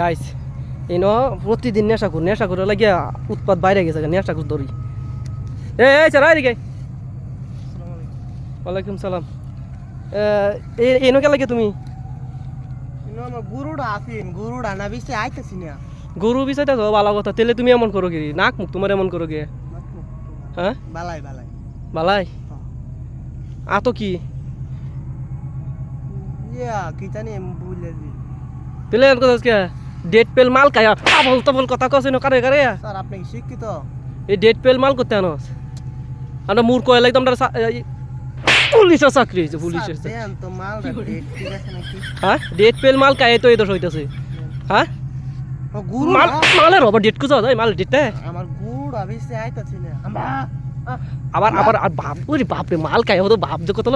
guys এই প্রতিদিন নেশা করে লাগিয়া উৎপাত বাইরে গেছে নেশা করে ধরি এই চারা এদিকে ওয়ালাইকুম সালাম এনো কে লাগে তুমি গরুড়া না বিছে আইতাছি না গরু বিষয়টা তো ভালো কথা তেলে তুমি এমন করো কি নাক মুখ তোমার এমন করো গে হ্যাঁ বালাই বালাই আতো কি কি জানি বুঝলে তেলে এমন কথা কে ডেট পেল মাল খায় আবল তবল কথা কছে না কারে কারে স্যার আপনি কি শিক্ষিত এই ডেট পেল মাল করতে আনস আমরা মূর্খ হয়ে একদম পুলিশের চাকরি হয়েছে পুলিশের তো মাল ডেট ঠিক আছে নাকি হ্যাঁ ডেট পেল মাল খায় তো এই দোষ হইতাছে হ্যাঁ গুরু মালের হবে ডেট কুজা যায় মালের ডেটে আমার গুড় আবিছে আইতাছিল আবার আবার আর বাপ ওরে বাপ রে মাল খায় হতো বাপ কত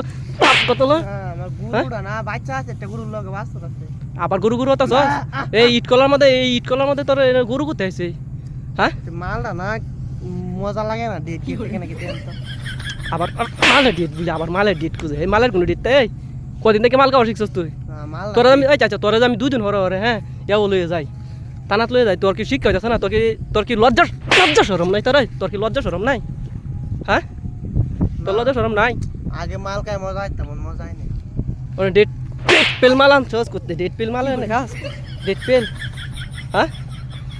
আমার গুড়া না বাচ্চা আছে একটা গরুর লগে বাস্তব আছে আবার গরু হতাছ এই ইটকলার মধ্যে তোর গরু কোথায় আছে হ্যাঁ মালটা না মজা লাগে না ডেট কি থেকে নাকি দেন তো আবার মালের ডেট বুঝা আবার মালের ডেট কুজে এই মালের কোনো ডেট এই কদিন থেকে মাল খাওয়া শিখছস তুই তোরা আমি আচ্ছা তোরা আমি 2 দিন হরে হ্যাঁ ইয়াও লয়ে যাই টানাত লয়ে যাই তোর কি শিক্ষা হইতাছে না তোর কি লজ্জা শরম নাই তোর কি লজ্জা শরম নাই হ্যাঁ তোর লজ্জা শরম নাই আগে মাল খায় মজা আইতা মজা আইনি ওরে ডেট পেল মাল আনছস করতে ডেট পেল মাল এনে খাস ডেট পেল হ্যাঁ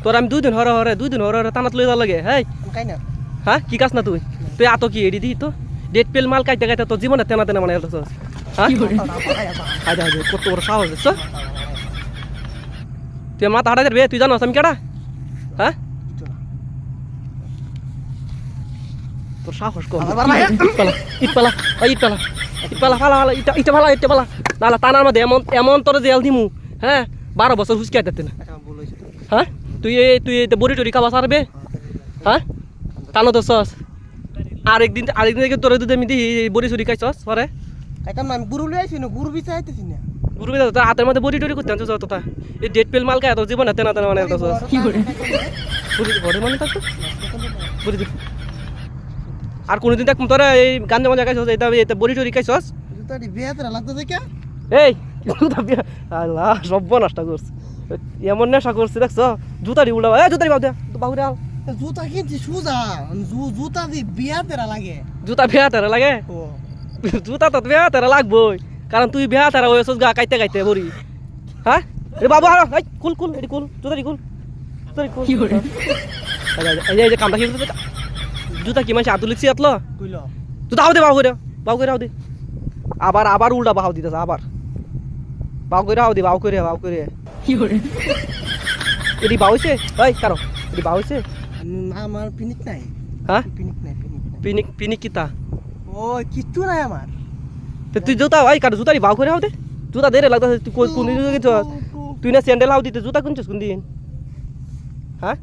তোর আমি 2 দিন হরে টানাত লয়ে যা লাগে হ্যাঁ কাই না হ্যাঁ কি কাজ না তুই আতো কি এডি দি তো ডেট পেল মাল খাইতে খাইতে তোর জীবনে তেনা মানে এলছস হ্যাঁ আইদা কত বড় সাহস হচ্ছে তুই মাথা হাঁটা যাবে তুই জানোস আমি কেডা হ্যাঁ তোর সাহস কম ইট পালা নালা টানার মধ্যে এমন তোর জেল দিমু হ্যাঁ 12 বছর হুসকে আইতে না হ্যাঁ তুই বড়ি টরি খাওয়া সারবে হ্যাঁ টানো তো সস আরেকদিন থেকে তোর দুধ আমি দিই বড়ি চুরি খাইছস পরে খাইতাম না আমি গুরু লই আইছি না গুরু বিছে আইতেছি না গুরু বিছে তোর হাতের মধ্যে বড়ি টরি করতে আনছস তোতা এই ডেট পেল মাল খায় তোর জীবন তেনা মানে এলছস কি করে বড়ি বড়ি মানে থাকতো বড়ি আর কোনদিন দেখ তোরা এই গাঞ্জা মজা খাইছস এটা বড়ি টরি খাইছস জুতাটি বেয়াতরা লাগতেছে কে এই জুতা বিয়া আল্লাহ সব নষ্ট করছ এমন নেশা করছিস দেখছ জুতাটি উল্টা জুতাটি বাহুরে আল জুতা কিনছি সুজা জুতা দি বেয়াতরা লাগে জুতা বেয়াতরা লাগে জুতা তো বেয়াতরা লাগবই কারণ তুই বেয়াতরা হইছস গা কাইতে বড়ি হ্যাঁ রে বাবু এই কুল এডি কুল জুতাটি কুল কি করে এই যে কামটা কি জুতা কি মানছে আতুলিছি আতলো কইল জুতা আও দে বাউ করে আবার উল্টা বাহাও দিতেছে আবার বাউ করে কি করে এডি বাউছে এই কারো এডি বাউছে আমার পিনিক নাই হ্যাঁ পিনিক কিতা ও কিচ্ছু নাই আমার তো তুই জুতা ভাই কারো জুতারি বাউ করে হাও দে জুতা দেরে লাগতাছে তুই কোন দিন গেছস তুই না স্যান্ডেল হাও দিতে জুতা কোনছস কোন দিন হ্যাঁ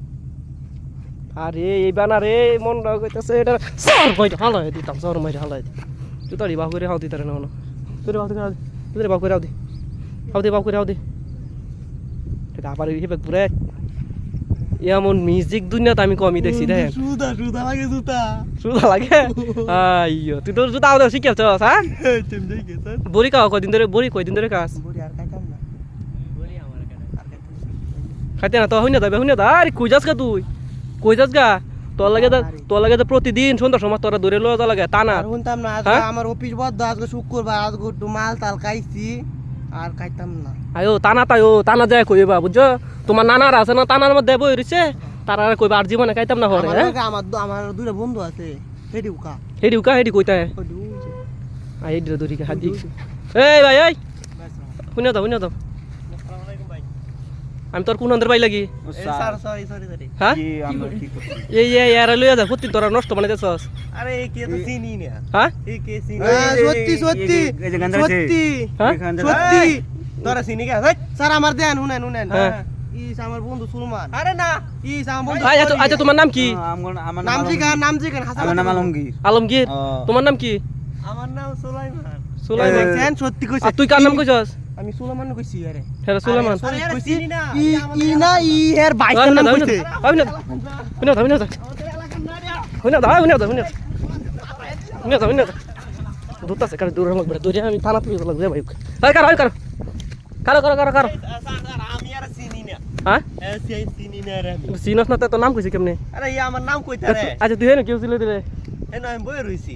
আরে এই বানা রে মন কইতাছে এটা সর কইটা হালাই দিতাম সর মাইরা হালাই জুতারি বাউ করে হাও দিতারে না না তুই বাউ করে হাও দে এটা আবার হিবে পুরে এমন মিউজিক দুনিয়াতে আমি কমই দেখছি দেখেন সুদা লাগে সুদা লাগে আইয়ো তুই তোর জুতা আও শিখেছস হ্যাঁ বড়ি কয়দিন ধরে কাজ বড়ি আর খাইতাম না বড়ি আমার খাইতে না তো হইনা দা আরে কই যাস গা তুই কই যাস গা তোর লাগে তো প্রতিদিন সন্ধ্যার সময় তোরা দূরে লয়ে যা লাগে টানা আর শুনতাম না আজকে আমার অফিস বন্ধ আজকে শুক্রবার আজকে একটু মাল তাল খাইছি আর খাইতাম না আয়ো টানা যায় কইবা বুঝছো তোমার নানার আছে না টানার মধ্যে বই রইছে তারা কইবা আর জীবনে খাইতাম না হরে আমার দুইটা বন্ধু আছে হেডি কইতা আই হেডি দড়ি কা হাদি এই ভাই এই শুনে দাও আমি তোর কোন অন্তর পাই লাগি স্যার সরি হ্যাঁ কি আমরা কি করছি এই ইয়ারা লইয়া যা ফুতি তোরা নষ্ট মানে দেছস আরে এই কে তো চিনি না হ্যাঁ এই কে চিনি সত্যি হ্যাঁ সত্যি তোরা চিনি কে স্যার আমার দেন শুনেন ইস আমার বন্ধু সুলমান আরে না ইস আমার বন্ধু আচ্ছা তোমার নাম কি আমার নাম জিগান হাসান আমার নাম আলমগীর তোমার নাম কি আমার নাম সুলাইমান সত্যি কইছিস তুই কার নাম কইছস আমি সুলাইমান কইছি আরে হ্যাঁ সুলাইমান কইছি ই এর বাইকের নাম কইছে শুনে দুটা সেকার দূর লাগবে দূরে আমি থানা তুই লাগবে ভাই কার স্যার আমি আর চিনি না হ্যাঁ চিনি না রে আমি চিনস না তোর নাম কইছে কেমনে আরে ই আমার নাম কইতা রে আচ্ছা তুই হেন কেউ ছিল দিলে এ না আমি বই রইছি